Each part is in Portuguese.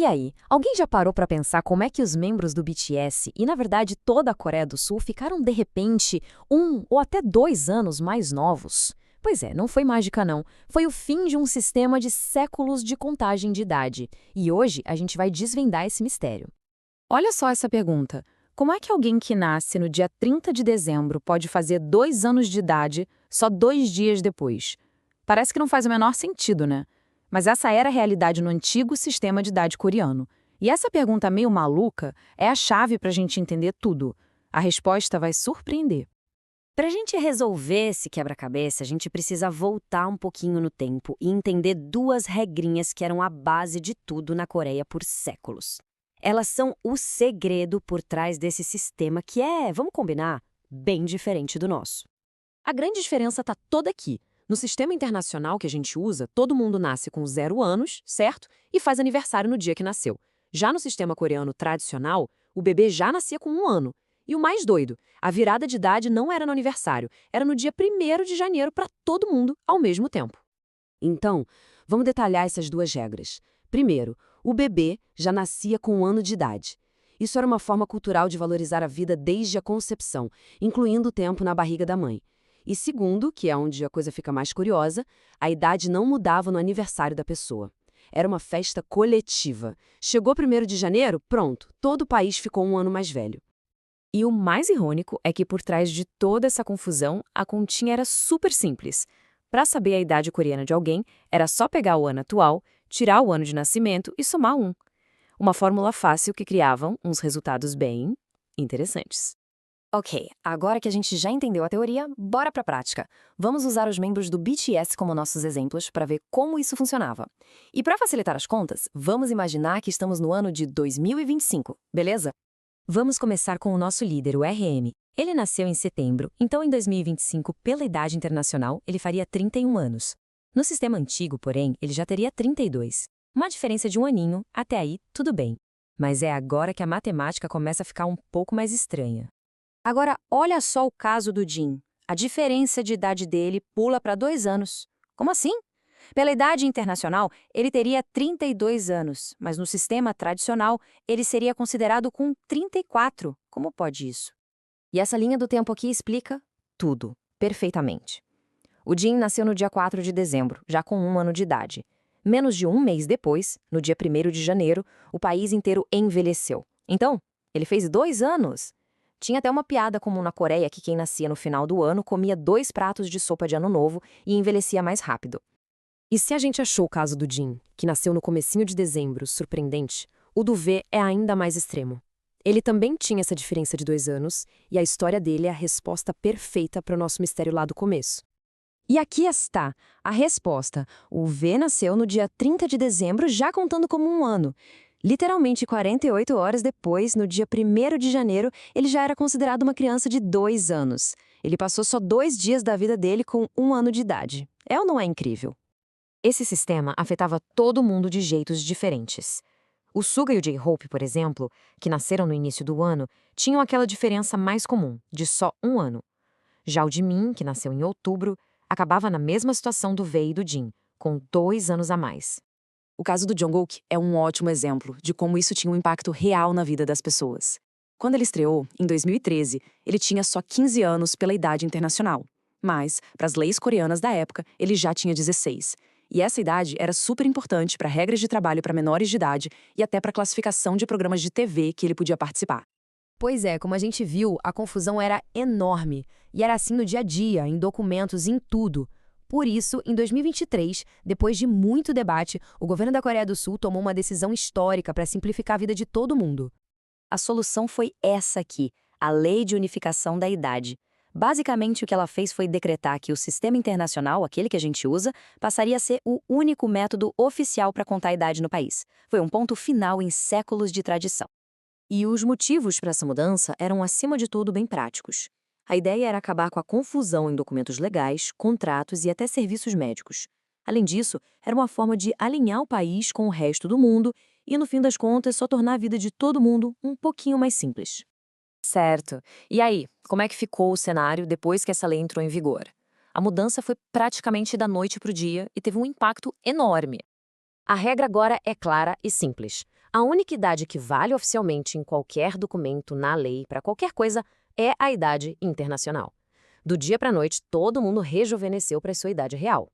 E aí, alguém já parou para pensar como é que os membros do BTS e, na verdade, toda a Coreia do Sul ficaram, de repente, 1 ou até 2 anos mais novos? Pois é, não foi mágica não. Foi o fim de um sistema de séculos de contagem de idade. E hoje a gente vai desvendar esse mistério. Olha só essa pergunta. Como é que alguém que nasce no dia 30 de dezembro pode fazer 2 anos de idade só 2 dias depois? Parece que não faz o menor sentido, né? Mas essa era a realidade no antigo sistema de idade coreano. E essa pergunta meio maluca é a chave para a gente entender tudo. A resposta vai surpreender. Para a gente resolver esse quebra-cabeça, a gente precisa voltar um pouquinho no tempo e entender duas regrinhas que eram a base de tudo na Coreia por séculos. Elas são o segredo por trás desse sistema que é, vamos combinar, bem diferente do nosso. A grande diferença está toda aqui. No sistema internacional que a gente usa, todo mundo nasce com 0 anos, certo? E faz aniversário no dia que nasceu. Já no sistema coreano tradicional, o bebê já nascia com 1 ano. E o mais doido, a virada de idade não era no aniversário, era no dia 1º de janeiro para todo mundo ao mesmo tempo. Então, vamos detalhar essas duas regras. Primeiro, o bebê já nascia com 1 ano de idade. Isso era uma forma cultural de valorizar a vida desde a concepção, incluindo o tempo na barriga da mãe. E segundo, que é onde a coisa fica mais curiosa, a idade não mudava no aniversário da pessoa. Era uma festa coletiva. Chegou 1º de janeiro, pronto, todo o país ficou 1 ano mais velho. E o mais irônico é que por trás de toda essa confusão, a continha era super simples. Para saber a idade coreana de alguém, era só pegar o ano atual, tirar o ano de nascimento e somar 1. Uma fórmula fácil que criavam uns resultados bem interessantes. Ok, agora que a gente já entendeu a teoria, bora pra prática. Vamos usar os membros do BTS como nossos exemplos para ver como isso funcionava. E para facilitar as contas, vamos imaginar que estamos no ano de 2025, beleza? Vamos começar com o nosso líder, o RM. Ele nasceu em setembro, então em 2025, pela idade internacional, ele faria 31 anos. No sistema antigo, porém, ele já teria 32. Uma diferença de 1 aninho, até aí, tudo bem. Mas é agora que a matemática começa a ficar um pouco mais estranha. Agora, olha só o caso do Jin. A diferença de idade dele pula para 2 anos. Como assim? Pela idade internacional, ele teria 32 anos, mas no sistema tradicional, ele seria considerado com 34. Como pode isso? E essa linha do tempo aqui explica tudo, perfeitamente. O Jin nasceu no dia 4 de dezembro, já com 1 ano de idade. Menos de um mês depois, no dia 1º de janeiro, o país inteiro envelheceu. Então, ele fez 2 anos. Tinha até uma piada comum na Coreia que quem nascia no final do ano comia 2 pratos de sopa de ano novo e envelhecia mais rápido. E se a gente achou o caso do Jin, que nasceu no comecinho de dezembro, surpreendente, o do V é ainda mais extremo. Ele também tinha essa diferença de 2 anos, e a história dele é a resposta perfeita para o nosso mistério lá do começo. E aqui está a resposta. O V nasceu no dia 30 de dezembro, já contando como 1 ano. Literalmente 48 horas depois, no dia 1º de janeiro, ele já era considerado uma criança de 2 anos. Ele passou só 2 dias da vida dele com 1 ano de idade. É ou não é incrível? Esse sistema afetava todo mundo de jeitos diferentes. O Suga e o J-Hope, por exemplo, que nasceram no início do ano, tinham aquela diferença mais comum, de só 1 ano. Já o Jimin, que nasceu em outubro, acabava na mesma situação do V e do Jin, com 2 anos a mais. O caso do Jungkook é um ótimo exemplo de como isso tinha um impacto real na vida das pessoas. Quando ele estreou, em 2013, ele tinha só 15 anos pela idade internacional. Mas, para as leis coreanas da época, ele já tinha 16. E essa idade era super importante para regras de trabalho para menores de idade e até para a classificação de programas de TV que ele podia participar. Pois é, como a gente viu, a confusão era enorme. E era assim no dia a dia, em documentos, em tudo. Por isso, em 2023, depois de muito debate, o governo da Coreia do Sul tomou uma decisão histórica para simplificar a vida de todo mundo. A solução foi essa aqui, a Lei de Unificação da Idade. Basicamente, o que ela fez foi decretar que o sistema internacional, aquele que a gente usa, passaria a ser o único método oficial para contar a idade no país. Foi um ponto final em séculos de tradição. E os motivos para essa mudança eram, acima de tudo, bem práticos. A ideia era acabar com a confusão em documentos legais, contratos e até serviços médicos. Além disso, era uma forma de alinhar o país com o resto do mundo e, no fim das contas, só tornar a vida de todo mundo um pouquinho mais simples. Certo. E aí, como é que ficou o cenário depois que essa lei entrou em vigor? A mudança foi praticamente da noite para o dia e teve um impacto enorme. A regra agora é clara e simples. A única idade que vale oficialmente em qualquer documento, na lei, para qualquer coisa, é a idade internacional. Do dia para a noite, todo mundo rejuvenesceu para sua idade real.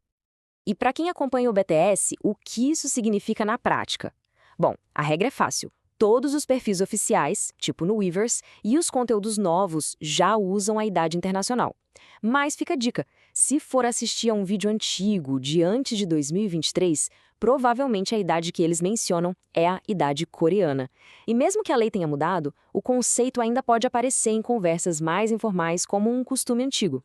E para quem acompanha o BTS, o que isso significa na prática? Bom, a regra é fácil. Todos os perfis oficiais, tipo no Weverse, e os conteúdos novos já usam a idade internacional. Mas fica a dica, se for assistir a um vídeo antigo de antes de 2023, provavelmente a idade que eles mencionam é a idade coreana. E mesmo que a lei tenha mudado, o conceito ainda pode aparecer em conversas mais informais como um costume antigo.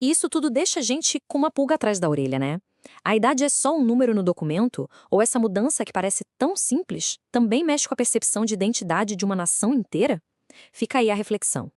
E isso tudo deixa a gente com uma pulga atrás da orelha, né? A idade é só um número no documento? Ou essa mudança que parece tão simples também mexe com a percepção de identidade de uma nação inteira? Fica aí a reflexão.